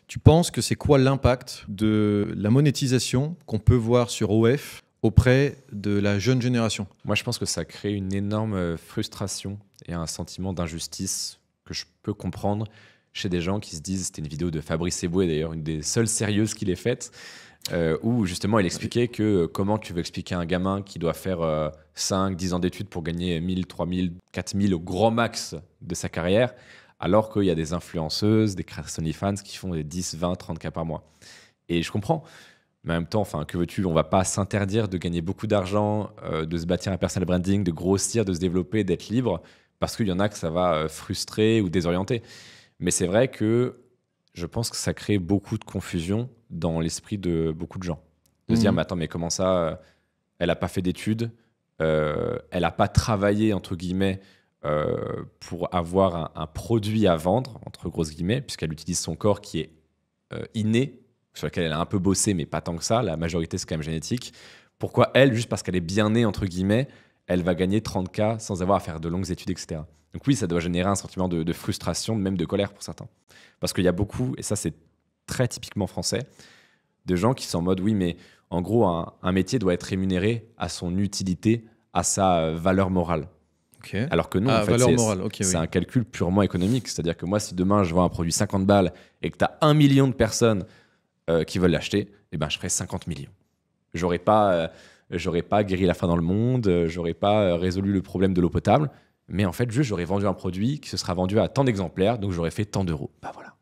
Tu penses que c'est quoi l'impact de la monétisation qu'on peut voir sur OF auprès de la jeune génération? Moi, je pense que ça crée une énorme frustration et un sentiment d'injustice que je peux comprendre chez des gens qui se disent, c'était une vidéo de Fabrice Eboué d'ailleurs, une des seules sérieuses qu'il ait faites, où justement il expliquait que comment tu veux expliquer à un gamin qui doit faire 5, 10 ans d'études pour gagner 1000, 3000, 4000 au grand max de sa carrière, alors qu'il y a des influenceuses, des créatrices OnlyFans qui font des 10, 20, 30 k par mois. Et je comprends. Mais en même temps, enfin, que veux-tu? On va pas s'interdire de gagner beaucoup d'argent, de se bâtir un personal branding, de grossir, de se développer, d'être libre, parce qu'il y en a que ça va frustrer ou désorienter. Mais c'est vrai que je pense que ça crée beaucoup de confusion dans l'esprit de beaucoup de gens. De se dire, Mhm. mais attends, mais comment ça, elle n'a pas fait d'études, elle n'a pas travaillé, entre guillemets, pour avoir un produit à vendre, entre grosses guillemets, puisqu'elle utilise son corps qui est inné, sur lequel elle a un peu bossé, mais pas tant que ça. La majorité, c'est quand même génétique. Pourquoi elle, juste parce qu'elle est bien née, entre guillemets, elle va gagner 30K sans avoir à faire de longues études, etc. Donc oui, ça doit générer un sentiment de frustration, même de colère pour certains. Parce qu'il y a beaucoup, et ça c'est très typiquement français, de gens qui sont en mode, oui, mais en gros, un métier doit être rémunéré à son utilité, à sa valeur morale. Ok. Alors que non, en Ah, fait, valeur morale, ok, c'est oui. un calcul purement économique. C'est-à-dire que moi, si demain je vends un produit 50 balles et que tu as 1 million de personnes qui veulent l'acheter, eh ben, je ferai 50 millions. J'aurais pas guéri la faim dans le monde, j'aurais pas résolu le problème de l'eau potable, mais en fait, juste j'aurais vendu un produit qui se sera vendu à tant d'exemplaires, donc j'aurais fait tant d'euros. Bah voilà.